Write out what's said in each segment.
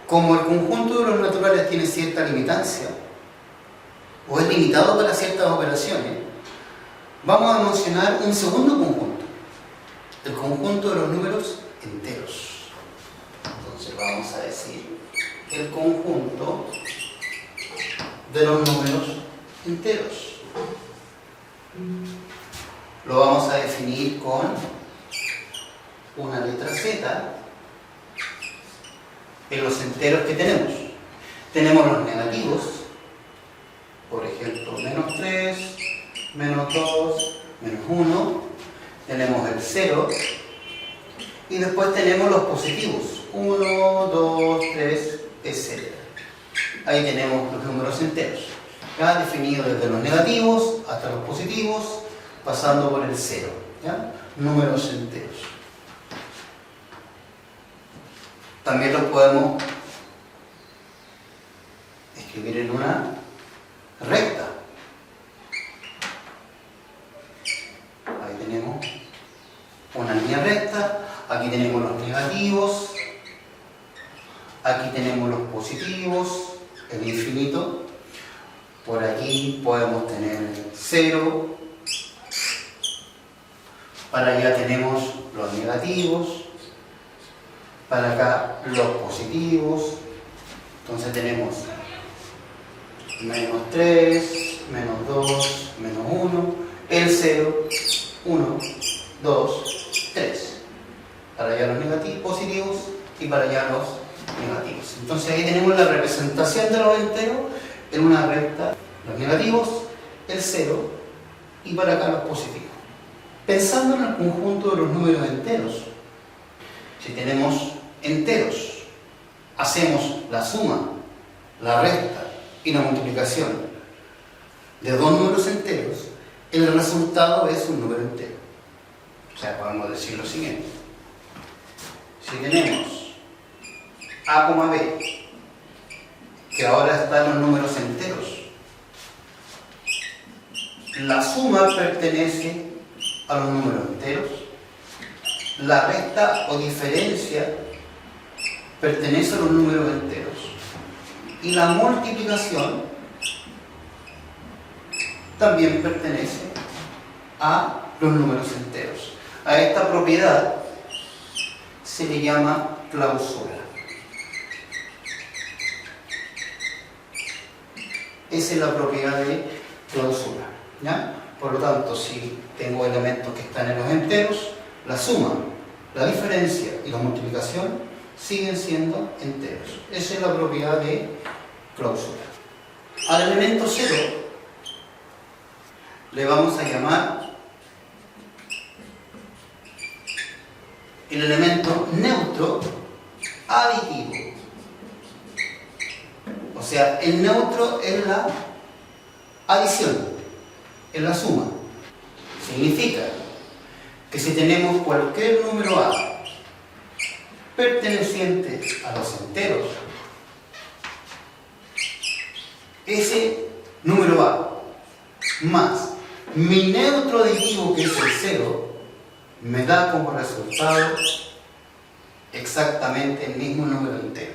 Como el conjunto de los naturales tiene cierta limitancia, o es limitado para ciertas operaciones, vamos a mencionar un segundo conjunto, el conjunto de los números enteros. Entonces vamos a decir el conjunto de los números enteros. Lo vamos a definir con una letra Z en los enteros que tenemos. Tenemos los negativos, por ejemplo, menos 3, menos 2, menos 1. Tenemos el 0. Y después tenemos los positivos, 1, 2, 3, etc. Ahí tenemos los números enteros, ya definidos desde los negativos hasta los positivos, pasando por el 0, ¿ya? Números enteros. También los podemos escribir en una recta. Ahí tenemos una línea recta. Aquí tenemos los negativos, aquí tenemos los positivos, el infinito. Por aquí podemos tener 0. Para allá tenemos los negativos. Para acá los positivos. Entonces tenemos menos 3, menos 2, menos 1, el 0, 1, 2, 3. Para allá los negativos, positivos, y para allá los negativos. Entonces ahí tenemos la representación de los enteros en una recta. Los negativos, el 0, y para acá los positivos. Pensando en el conjunto de los números enteros, si tenemos enteros, hacemos la suma, la resta y la multiplicación de dos números enteros, el resultado es un número entero. O sea, podemos decir lo siguiente. Si tenemos A, B, que ahora está en los números enteros, la suma pertenece a los números enteros, la resta o diferencia pertenece a los números enteros y la multiplicación también pertenece a los números enteros. A esta propiedad se le llama clausura. Esa es la propiedad de clausura, ¿ya? Por lo tanto, si tengo elementos que están en los enteros, la suma, la diferencia y la multiplicación siguen siendo enteros. Esa es la propiedad de clausura. Al elemento 0 le vamos a llamar el elemento neutro aditivo. O sea, el neutro es la adición, es la suma. Significa que si tenemos cualquier número A perteneciente a los enteros, ese número A más mi neutro aditivo, que es el 0, me da como resultado exactamente el mismo número entero.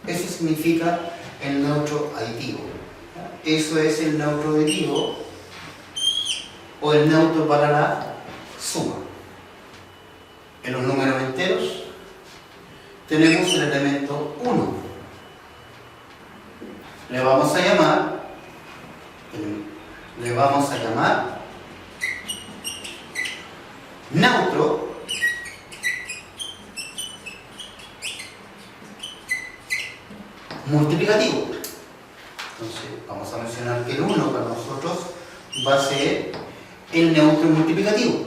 Eso significa el neutro aditivo. Eso es el neutro aditivo o el neutro para la suma. En los números enteros tenemos el elemento 1. Le vamos a llamar neutro multiplicativo. Entonces vamos a mencionar que el 1 para nosotros va a ser el neutro multiplicativo.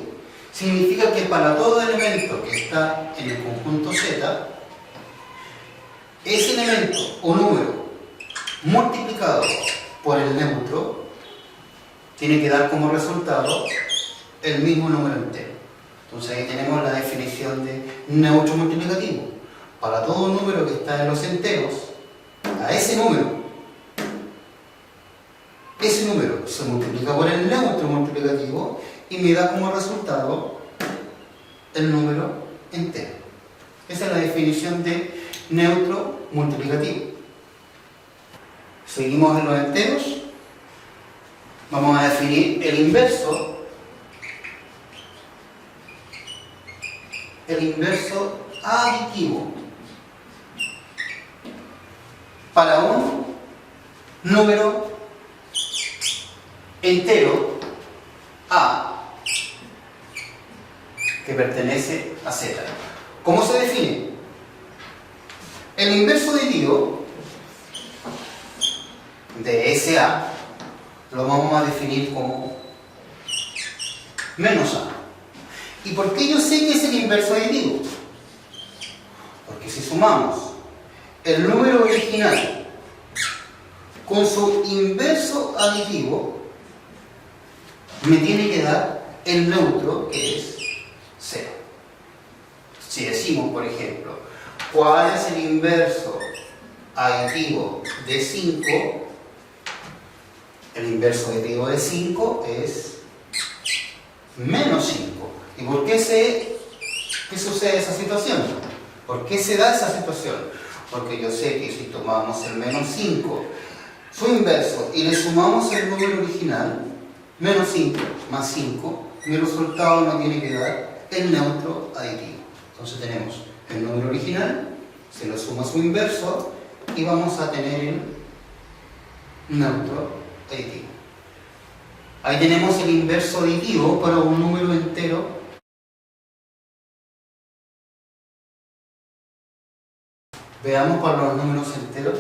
Significa que para todo elemento que está en el conjunto Z, ese elemento o número multiplicado por el neutro tiene que dar como resultado el mismo número entero. Entonces ahí tenemos la definición de neutro multiplicativo. Para todo número que está en los enteros, a ese número se multiplica por el neutro multiplicativo y me da como resultado el número entero. Esa es la definición de neutro multiplicativo. Seguimos en los enteros. Vamos a definir el inverso aditivo para un número entero A que pertenece a Z. ¿Cómo se define? El inverso aditivo de SA lo vamos a definir como menos A. ¿Y por qué yo sé que es el inverso aditivo? Porque si sumamos el número original con su inverso aditivo, me tiene que dar el neutro, que es 0. Si decimos, por ejemplo, ¿cuál es el inverso aditivo de 5? El inverso aditivo de 5 es menos 5. ¿Y por qué sucede esa situación? ¿Por qué se da esa situación? Porque yo sé que si tomamos el menos 5, su inverso, y le sumamos el número original, menos 5 más 5, mi resultado nos tiene que dar el neutro aditivo. Entonces tenemos el número original, se lo suma su inverso, y vamos a tener el neutro aditivo. Ahí tenemos el inverso aditivo para un número entero. Veamos para los números enteros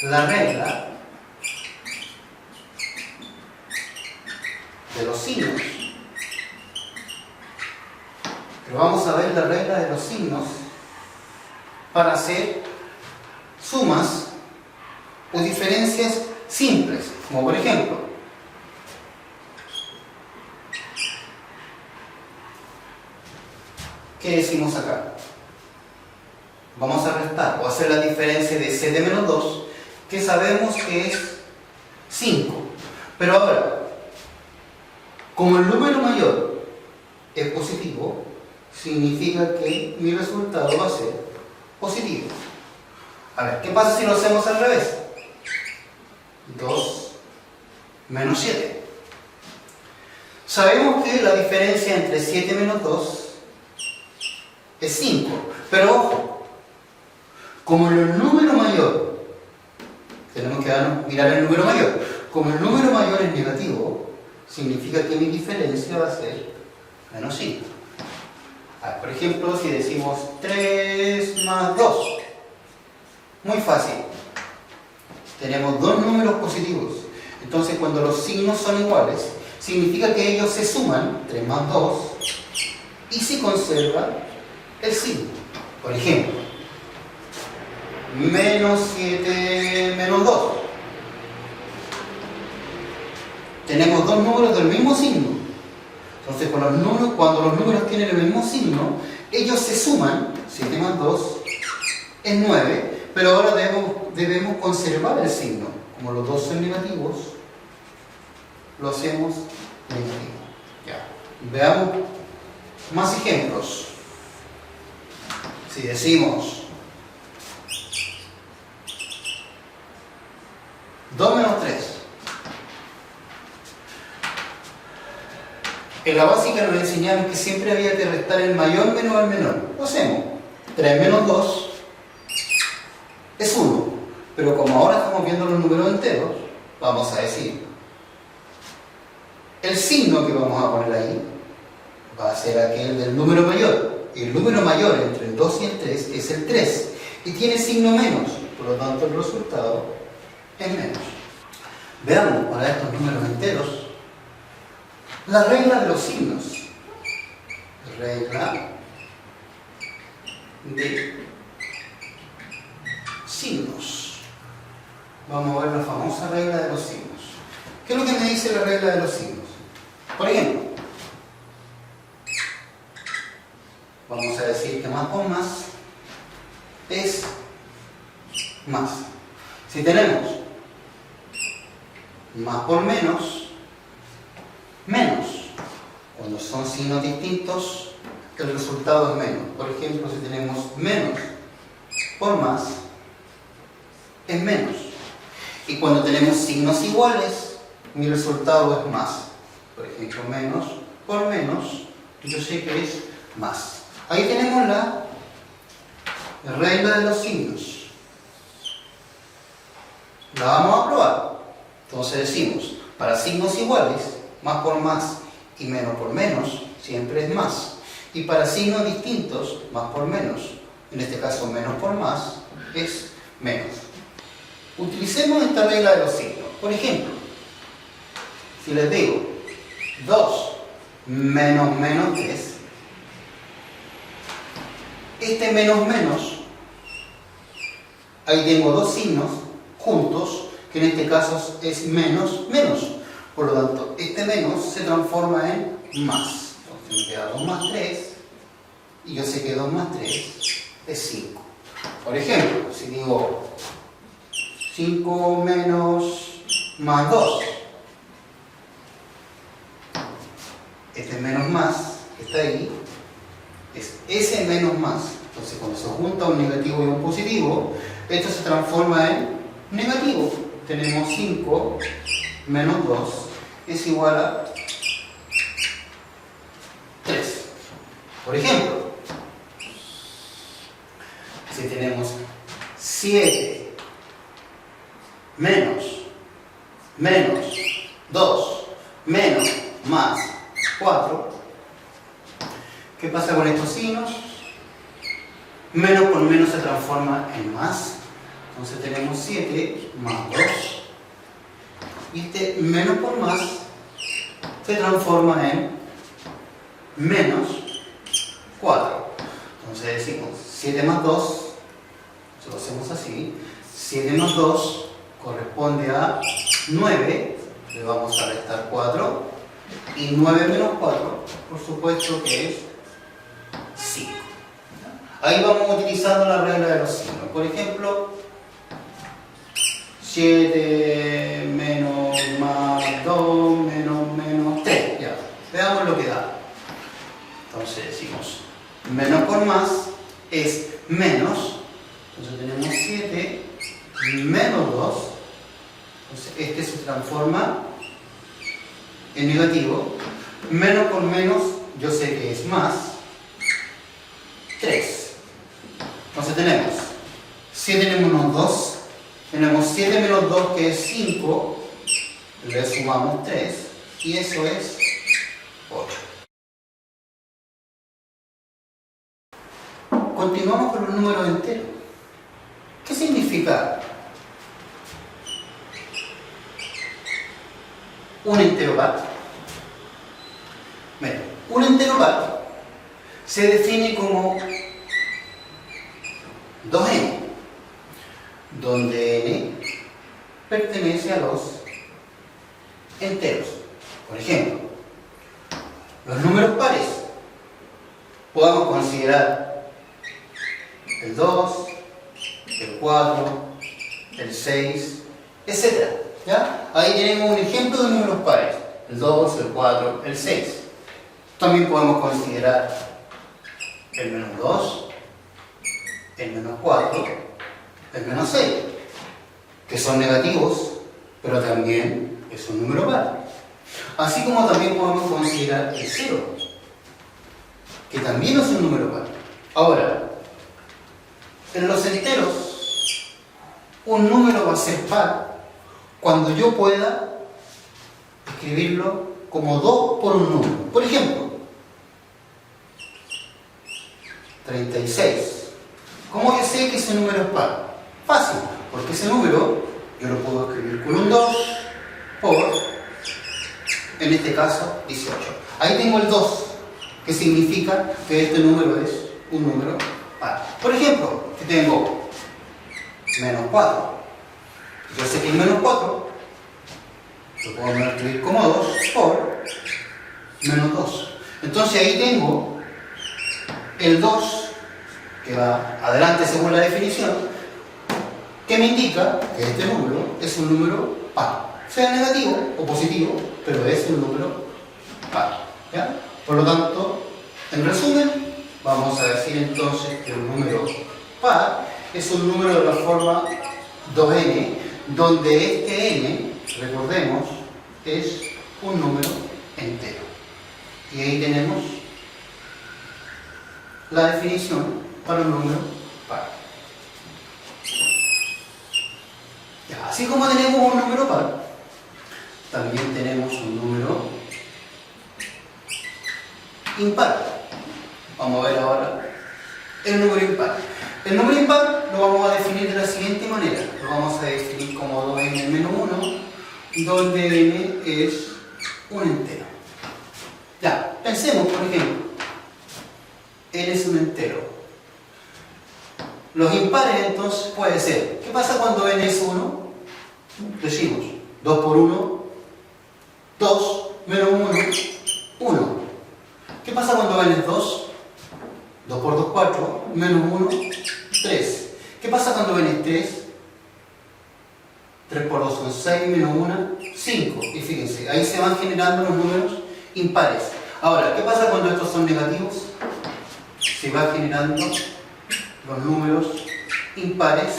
la regla de los signos. Pero vamos a ver la regla de los signos para hacer sumas o diferencias simples, como por ejemplo, ¿qué decimos acá? Vamos a restar o hacer la diferencia de 7 menos 2, que sabemos que es 5. Pero ahora, como el número mayor es positivo, significa que mi resultado va a ser positivo. A ver, ¿qué pasa si lo hacemos al revés? 2 menos 7. Sabemos que la diferencia entre 7 menos 2 es 5. Pero ojo, como el número mayor, tenemos que mirar el número mayor, como el número mayor es negativo, significa que mi diferencia va a ser menos 5. Por ejemplo, si decimos 3 más 2, muy fácil. Tenemos dos números positivos. Entonces, cuando los signos son iguales, significa que ellos se suman, 3 más 2, y se conserva el signo. Por ejemplo, menos 7 menos 2. Tenemos dos números del mismo signo. Entonces, cuando los números tienen el mismo signo, ellos se suman, 7 más 2 es 9, pero ahora debemos conservar el signo. Como los dos son negativos, lo hacemos negativo. Ya. Veamos más ejemplos. Si decimos 2 menos 3. En la básica nos enseñaron que siempre había que restar el mayor menos al menor. Lo hacemos. 3 menos 2 es 1. Pero como ahora estamos viendo los números enteros, vamos a decir, el signo que vamos a poner ahí va a ser aquel del número mayor. Y el número mayor entre el 2 y el 3 es el 3. Y tiene signo menos. Por lo tanto, el resultado es menos. Veamos para estos números enteros la regla de los signos. Regla de signos. Vamos a ver la famosa regla de los signos. ¿Qué es lo que me dice la regla de los signos? Por ejemplo, vamos a decir que más con más es más. Si tenemos más por menos, menos. Cuando son signos distintos, el resultado es menos. Por ejemplo, si tenemos menos por más, es menos. Y cuando tenemos signos iguales, mi resultado es más. Por ejemplo, menos por menos, yo sé que es más. Ahí tenemos la regla de los signos. La vamos a probar. Entonces decimos, para signos iguales, más por más y menos por menos, siempre es más. Y para signos distintos, más por menos, en este caso menos por más, es menos. Utilicemos esta regla de los signos. Por ejemplo, si les digo 2 menos menos 3, este menos menos, ahí tengo dos signos juntos, que en este caso es menos menos. Por lo tanto, este menos se transforma en más. Entonces me queda 2 más 3, y yo sé que 2 más 3 es 5. Por ejemplo, si digo 5 menos más 2, este menos más que está ahí es ese menos más. Entonces cuando se junta un negativo y un positivo, esto se transforma en negativo. Tenemos 5 menos 2 es igual a 3. Por ejemplo, si tenemos 7 menos 2 menos más 4, ¿qué pasa con estos signos? Menos por menos se transforma en más. Entonces tenemos 7 más 2. Y este menos por más se transforma en menos 4. Entonces decimos 7 más 2, si lo hacemos así, 7 más 2 corresponde a 9, le vamos a restar 4, y 9 menos 4, por supuesto que es 5. Ahí vamos utilizando la regla de los signos. Por ejemplo, 7 menos más 2 menos 3. Ya, veamos lo que da. Entonces decimos, menos por más es menos. Entonces tenemos 7 menos 2. Entonces este se transforma en negativo. Menos por menos, yo sé que es más. 3. Entonces tenemos 7 menos 2. Tenemos 7 menos 2 que es 5. Le sumamos 3. Y eso es 8. Continuamos con los números enteros. ¿Qué significa un entero par? Bueno, un entero par se define como 2n, donde n pertenece a los enteros. Por ejemplo, los números pares podemos considerar el 2, el 4, el 6, etc. ¿Ya? Ahí tenemos un ejemplo de números pares, el 2, el 4, el 6. También podemos considerar el menos 2, el menos 4, el menos 6, que son negativos, pero también es un número par. Así como también podemos considerar el 0, que también es un número par. Ahora, en los enteros, un número va a ser par cuando yo pueda escribirlo como 2 por un número. Por ejemplo, 36. ¿Cómo yo sé que ese número es par? Fácil, porque ese número yo lo puedo escribir con un 2 por, en este caso, 18. Ahí tengo el 2, que significa que este número es un número par. Por ejemplo, si tengo menos 4, yo sé que el menos 4 lo puedo escribir como 2 por menos 2. Entonces ahí tengo el 2 que va adelante según la definición, que me indica que este número es un número par, sea negativo o positivo, pero es un número par. ¿Ya? Por lo tanto, en resumen, vamos a decir entonces que un número par es un número de la forma 2n, donde este n, recordemos, es un número entero. Y ahí tenemos la definición para un número par. Ya, así como tenemos un número par, también tenemos un número impar. Vamos a ver ahora el número impar. El número impar lo vamos a definir de la siguiente manera. Lo vamos a definir como 2n menos 1, donde n es un entero. Ya, pensemos, por ejemplo, n es un entero. Los impares entonces puede ser, ¿qué pasa cuando n es 1? Decimos 2 por 1, 2, menos 1, 1. ¿Qué pasa cuando n es 2? 2 por 2, 4, menos 1, 3. ¿Qué pasa cuando n es 3? 3 por 2 son 6, menos 1, 5. Y fíjense, ahí se van generando los números impares. Ahora, ¿qué pasa cuando estos son negativos? Se van generando los números impares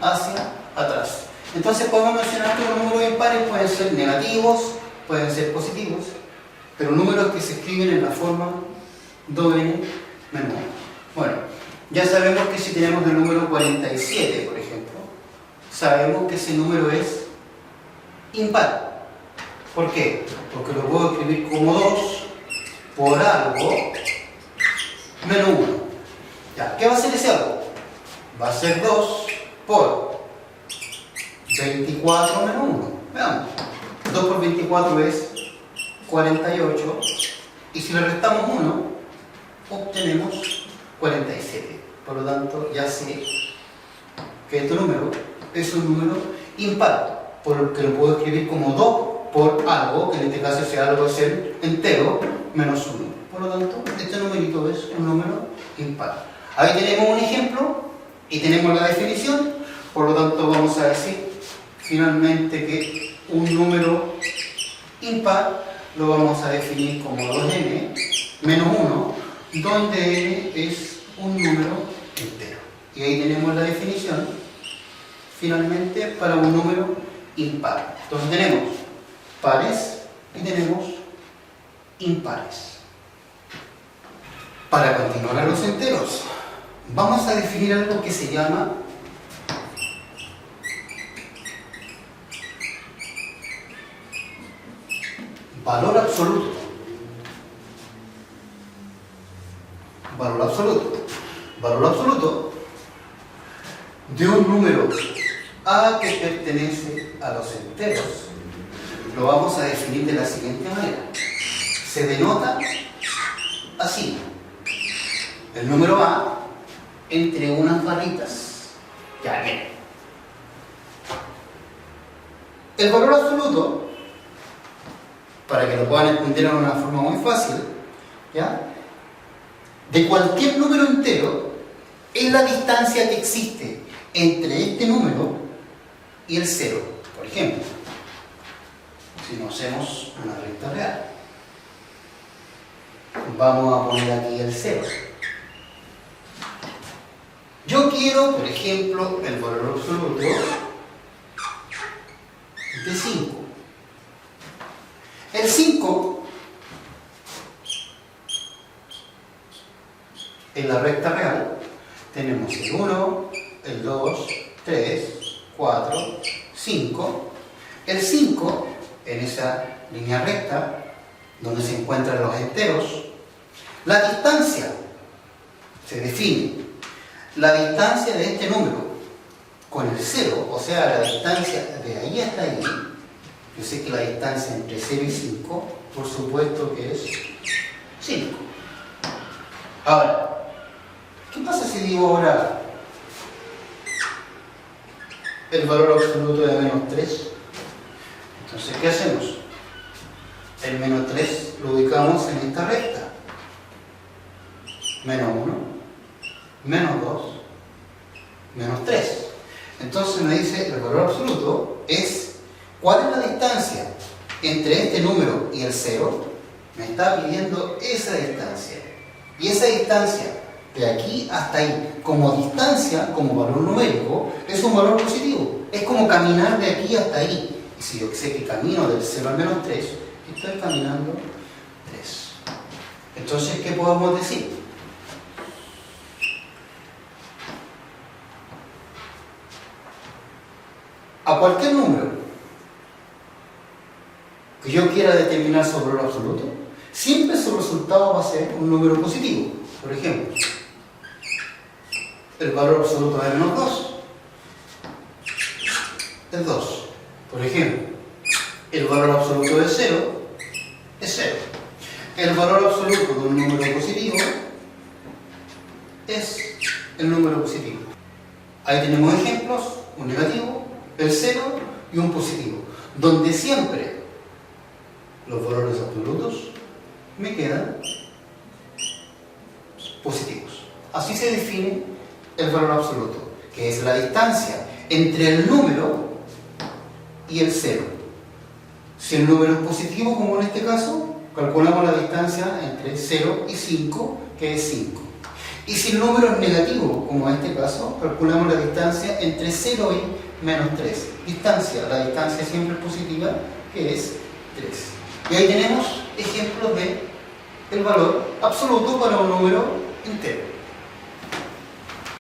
hacia atrás. Entonces podemos mencionar que los números impares pueden ser negativos, pueden ser positivos, pero números que se escriben en la forma 2n menos 1. Bueno, ya sabemos que si tenemos el número 47, por ejemplo, sabemos que ese número es impar. ¿Por qué? Porque lo puedo escribir como 2 por algo menos 1. Ya, ¿qué va a ser ese algo? Va a ser 2 por 24 menos 1. Veamos. 2 por 24 es 48. Y si le restamos 1, obtenemos 47. Por lo tanto, ya sé que este número es un número impar, porque lo puedo escribir como 2 por algo, que en este caso ese algo es el entero, menos 1. Por lo tanto, este numerito es un número impar. Ahí tenemos un ejemplo y tenemos la definición. Por lo tanto, vamos a decir finalmente que un número impar lo vamos a definir como 2n menos 1, donde n es un número entero. Y ahí tenemos la definición finalmente para un número impar. Entonces tenemos pares y tenemos impares. Para continuar a los enteros, vamos a definir algo que se llama valor absoluto. Valor absoluto. Valor absoluto de un número a que pertenece a los enteros. Lo vamos a definir de la siguiente manera. Se denota así. El número a entre unas barritas. Ya, bien. El valor absoluto, para que lo puedan entender de una forma muy fácil, ¿ya?, de cualquier número entero es la distancia que existe entre este número y el 0. Por ejemplo, si nos hacemos una recta real, vamos a poner aquí el 0. Yo quiero, por ejemplo, el valor absoluto de 5. El 5 en la recta real tenemos el 1, el 2, 3, 4, 5. El 5 en esa línea recta donde se encuentran los enteros. La distancia se define. La distancia de este número con el 0, o sea, la distancia de ahí hasta ahí. Yo sé que la distancia entre 0 y 5, por supuesto que es 5. Ahora, ¿qué pasa si digo ahora el valor absoluto de menos 3? Entonces, ¿qué hacemos? El menos 3 lo ubicamos en esta recta. Menos 1, menos 2, menos 3. Entonces me dice el valor absoluto es ¿cuál es la distancia entre este número y el 0? Me está pidiendo esa distancia. Y esa distancia de aquí hasta ahí, como distancia, como valor numérico, es un valor positivo. Es como caminar de aquí hasta ahí. Y si yo sé que camino del 0 al menos 3, estoy caminando 3. Entonces, ¿qué podemos decir? A cualquier número que yo quiera determinar su valor absoluto, siempre su resultado va a ser un número positivo. Por ejemplo, el valor absoluto de menos 2 es 2. Por ejemplo, el valor absoluto de 0 es 0. El valor absoluto de un número positivo es el número positivo. Ahí tenemos ejemplos, un negativo, el 0 y un positivo, donde siempre los valores absolutos me quedan positivos. Así se define el valor absoluto, que es la distancia entre el número y el 0. Si el número es positivo, como en este caso, calculamos la distancia entre 0 y 5, que es 5. Y si el número es negativo, como en este caso, calculamos la distancia entre 0 y menos 3. La distancia siempre es positiva, que es 3. Y ahí tenemos ejemplos de el valor absoluto para un número entero.